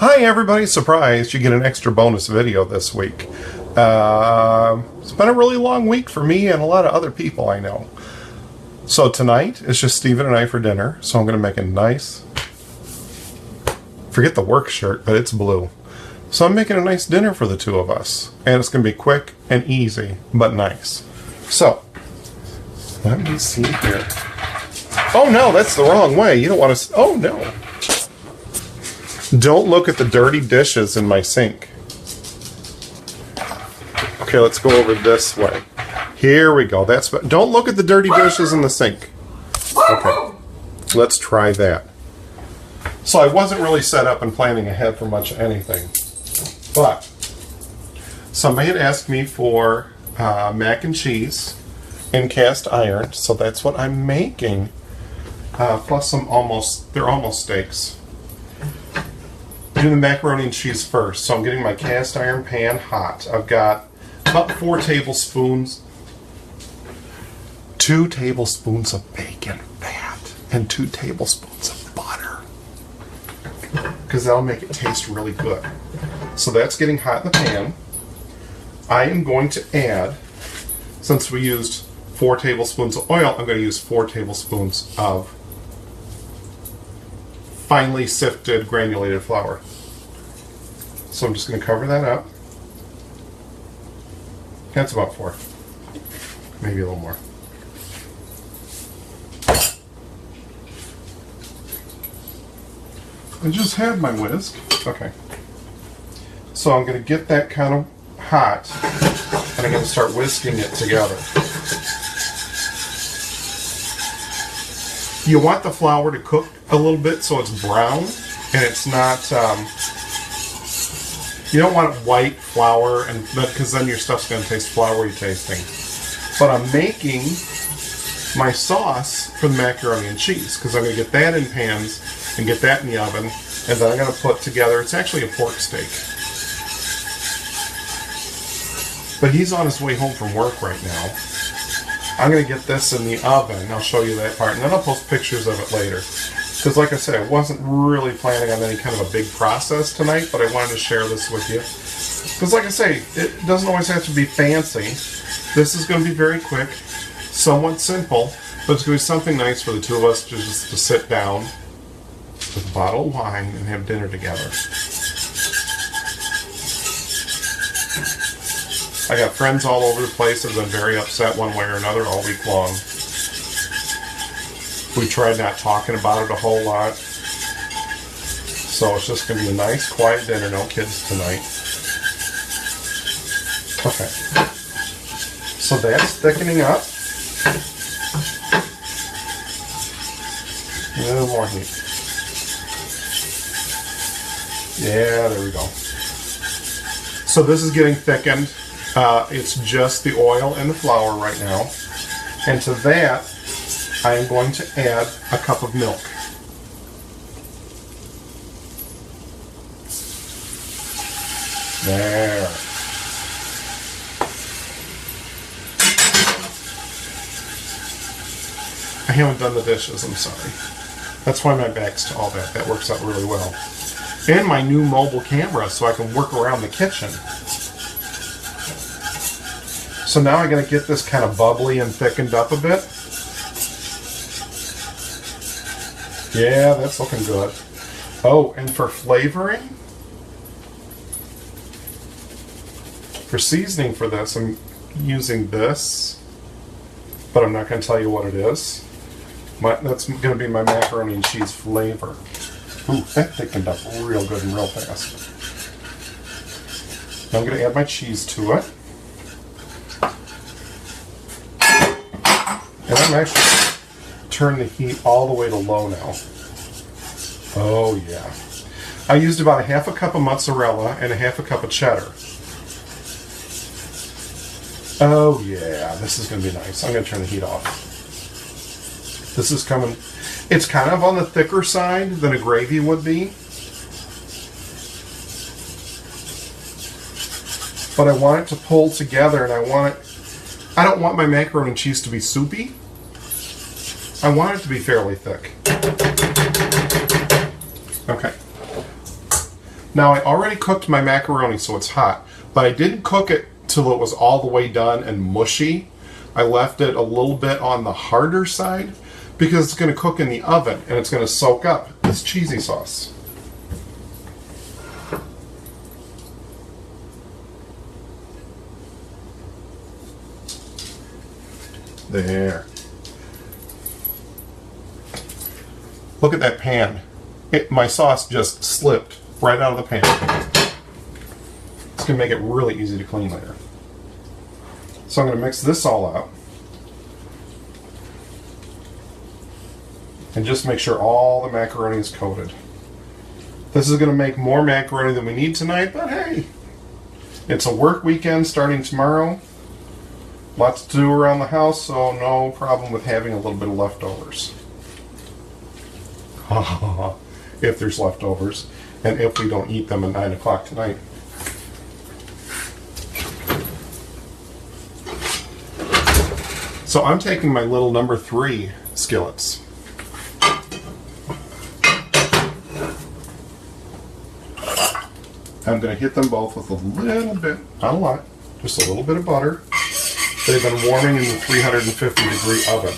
Hi everybody, surprise, you get an extra bonus video this week. It's been a really long week for me and a lot of other people I know. So tonight, it's just Steven and I for dinner, so I'm going to make a nice, forget the work shirt, but it's blue. So I'm making a nice dinner for the two of us, and it's going to be quick and easy, but nice. So, let me see here. Oh no, that's the wrong way. You don't want to, oh no. Don't look at the dirty dishes in my sink. Okay, let's go over this way. Here we go. That's, don't look at the dirty dishes in the sink. Okay, let's try that. So I wasn't really set up and planning ahead for much of anything, but somebody had asked me for mac and cheese in cast iron, so that's what I'm making. Plus some they're almost steaks. Do the macaroni and cheese first. So I'm getting my cast iron pan hot. I've got about 4 tablespoons, 2 tablespoons of bacon fat, and 2 tablespoons of butter, because that'll make it taste really good. So that's getting hot in the pan. I am going to add, since we used 4 tablespoons of oil, I'm going to use 4 tablespoons of finely sifted granulated flour. So I'm just going to cover that up. That's about 4. Maybe a little more. I just had my whisk. Okay. So I'm going to get that kind of hot, and I'm going to start whisking it together. You want the flour to cook a little bit so it's brown, and it's not, you don't want it white flour, and because then your stuff's going to taste floury tasting. But I'm making my sauce for the macaroni and cheese, because I'm going to get that in pans and get that in the oven, and then I'm going to put together, it's actually a pork steak. But he's on his way home from work right now. I'm going to get this in the oven, and I'll show you that part, and then I'll post pictures of it later. Because like I said, I wasn't really planning on any kind of a big process tonight, but I wanted to share this with you. Because like I say, it doesn't always have to be fancy. This is going to be very quick, somewhat simple, but it's going to be something nice for the two of us just to sit down with a bottle of wine and have dinner together. I got friends all over the place that have been very upset one way or another all week long. We tried not talking about it a whole lot. So it's just going to be a nice, quiet dinner. No kids tonight. Okay. So that's thickening up. A little more heat. Yeah, there we go. So this is getting thickened. It's just the oil and the flour right now. And to that, I am going to add a cup of milk. There. I haven't done the dishes, I'm sorry. That's why my back's to all that. That works out really well. And my new mobile camera, so I can work around the kitchen. So now I'm going to get this kind of bubbly and thickened up a bit. Yeah, that's looking good. Oh, and for flavoring, for seasoning for this, I'm using this, but I'm not going to tell you what it is. That's going to be my macaroni and cheese flavor. Ooh, that thickened up real good and real fast. Now I'm going to add my cheese to it. And I'm actually turn the heat all the way to low now. Oh yeah. I used about a half a cup of mozzarella and a half a cup of cheddar. Oh yeah, this is going to be nice. I'm going to turn the heat off. This is coming, it's kind of on the thicker side than a gravy would be. But I want it to pull together, and I don't want my macaroni and cheese to be soupy. I want it to be fairly thick. Okay. Now, I already cooked my macaroni, so it's hot, but I didn't cook it till it was all the way done and mushy. I left it a little bit on the harder side because it's going to cook in the oven and it's going to soak up this cheesy sauce. There. Look at that pan. My sauce just slipped right out of the pan. It's going to make it really easy to clean later. So I'm going to mix this all up. And just make sure all the macaroni is coated. This is going to make more macaroni than we need tonight, but hey, it's a work weekend starting tomorrow. Lots to do around the house, so no problem with having a little bit of leftovers. If there's leftovers, and if we don't eat them at 9 o'clock tonight. So I'm taking my little number 3 skillets. I'm going to hit them both with a little bit, not a lot, just a little bit of butter. They've been warming in the 350-degree oven.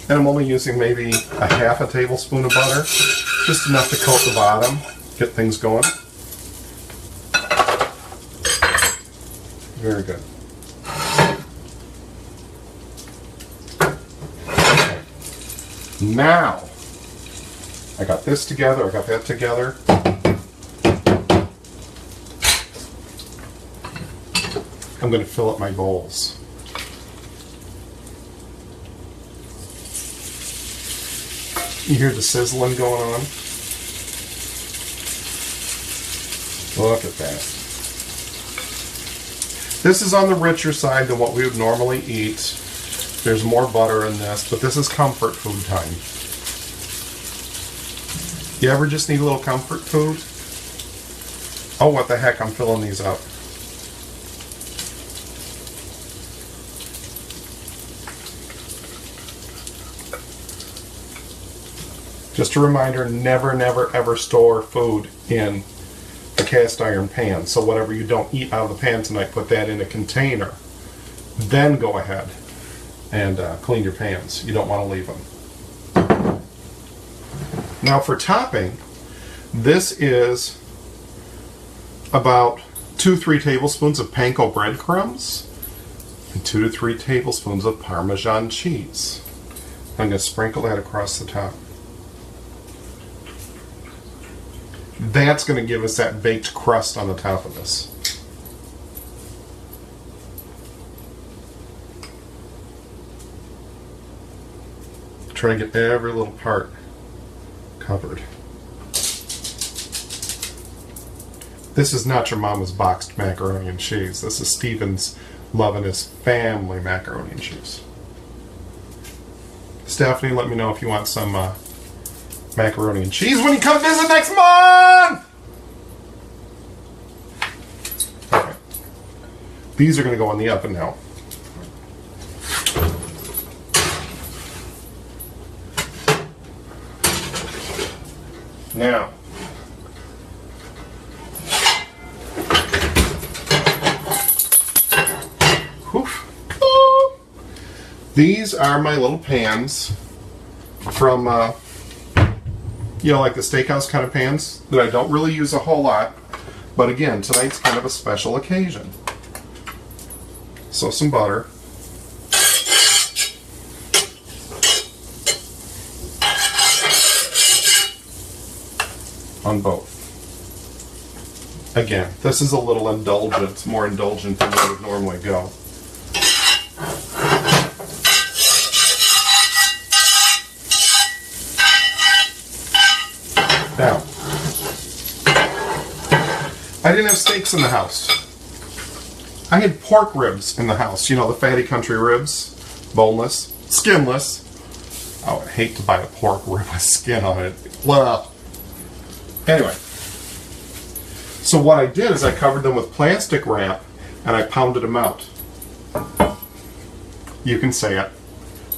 And I'm only using maybe a half a tablespoon of butter, just enough to coat the bottom, get things going. Very good. Okay. Now, I got this together, I got that together. I'm going to fill up my bowls. You hear the sizzling going on? Look at that. This is on the richer side than what we would normally eat. There's more butter in this, but this is comfort food time. You ever just need a little comfort food? Oh, what the heck, I'm filling these up. Just a reminder, never, never, ever store food in a cast iron pan. So whatever you don't eat out of the pan tonight, put that in a container. Then go ahead and clean your pans. You don't want to leave them. Now for topping, this is about 2-3 tablespoons of panko breadcrumbs and 2 to 3 tablespoons of Parmesan cheese. I'm going to sprinkle that across the top. That's going to give us that baked crust on the top of this. Try to get every little part covered. This is not your mama's boxed macaroni and cheese. This is Stephen's loving his family macaroni and cheese. Stephanie, let me know if you want some macaroni and cheese when you come visit next month! Okay. These are going to go in the oven now. Now, these are my little pans from, you know, like the steakhouse kind of pans that I don't really use a whole lot. But again, tonight's kind of a special occasion. So some butter. On both. Again, this is a little indulgent, more indulgent than what would normally go. Now, I didn't have steaks in the house. I had pork ribs in the house. You know, the fatty country ribs, boneless, skinless. Oh, I'd hate to buy a pork rib with skin on it. Well, anyway, so what I did is I covered them with plastic wrap and I pounded them out. You can say it.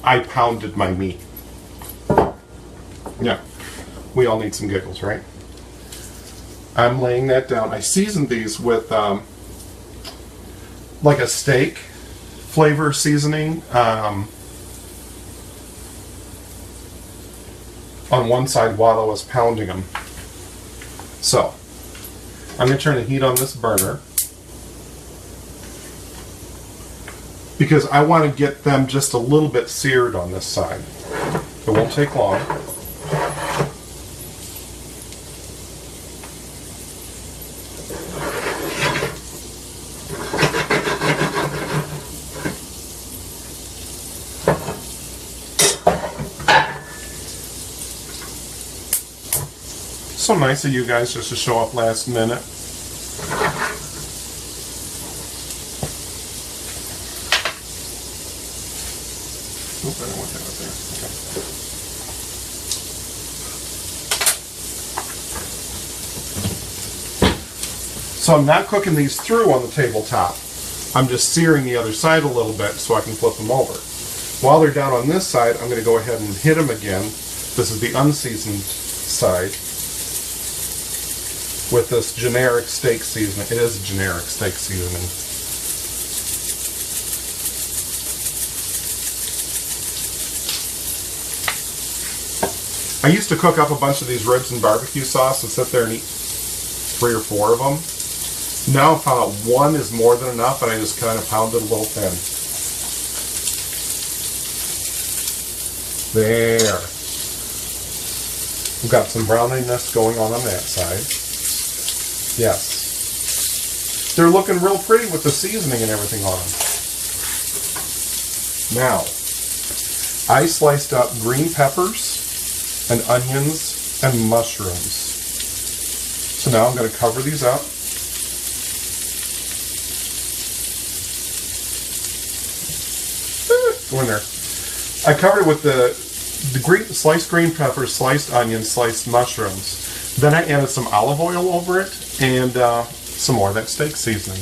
I pounded my meat. Yeah. We all need some giggles, right? I'm laying that down. I seasoned these with like a steak flavor seasoning on one side while I was pounding them. So I'm going to turn the heat on this burner because I want to get them just a little bit seared on this side. It won't take long. So nice of you guys just to show up last minute. Oop, I don't want that up there. Okay. So I'm not cooking these through on the tabletop. I'm just searing the other side a little bit so I can flip them over. While they're down on this side, I'm going to go ahead and hit them again. This is the unseasoned side with this generic steak seasoning. It is a generic steak seasoning. I used to cook up a bunch of these ribs in barbecue sauce and sit there and eat 3 or 4 of them. Now I found out one is more than enough, and I just kind of pound it a little thin. There. We've got some browniness going on that side. Yes. They're looking real pretty with the seasoning and everything on them. Now, I sliced up green peppers and onions and mushrooms. So now I'm going to cover these up. Go in there. I covered it with the sliced green peppers, sliced onions, sliced mushrooms. Then I added some olive oil over it and some more of that steak seasoning.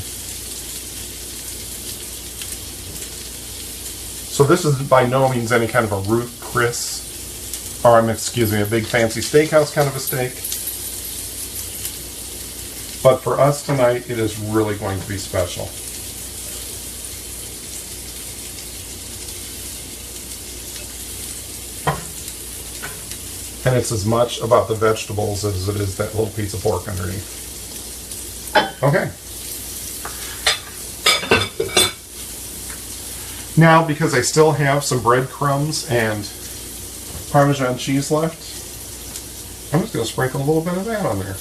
So this is by no means any kind of a Ruth Chris, or excuse me, a big fancy steakhouse kind of a steak. But for us tonight, it is really going to be special. And it's as much about the vegetables as it is that little piece of pork underneath. Okay. Now, because I still have some breadcrumbs and Parmesan cheese left, I'm just going to sprinkle a little bit of that on there.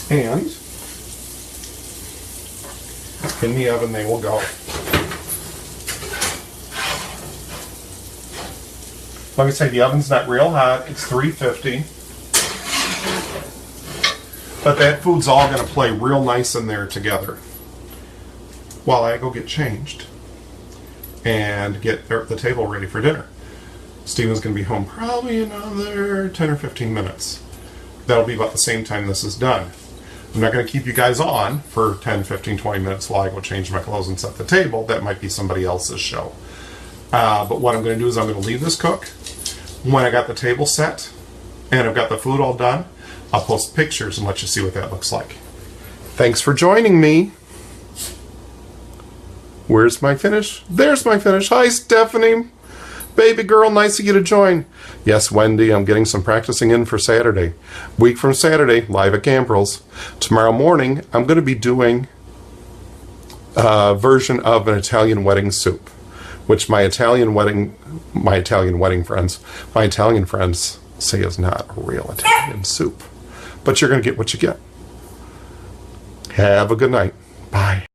And in the oven they will go. Like I say, the oven's not real hot. It's 350. But that food's all going to play real nice in there together while I go get changed and get the table ready for dinner. Steven's going to be home probably another 10 or 15 minutes. That'll be about the same time this is done. I'm not going to keep you guys on for 10, 15, 20 minutes while I go change my clothes and set the table. That might be somebody else's show. But what I'm going to do is I'm going to leave this cook. When I got the table set and I've got the food all done, I'll post pictures and let you see what that looks like. Thanks for joining me. Where's my finish? There's my finish. Hi, Stephanie. Baby girl, nice of you to join. Yes, Wendy, I'm getting some practicing in for Saturday. Week from Saturday, live at Gambrel's. Tomorrow morning, I'm going to be doing a version of an Italian wedding soup, which my Italian friends say is not a real Italian soup. But you're going to get what you get. Have a good night. Bye.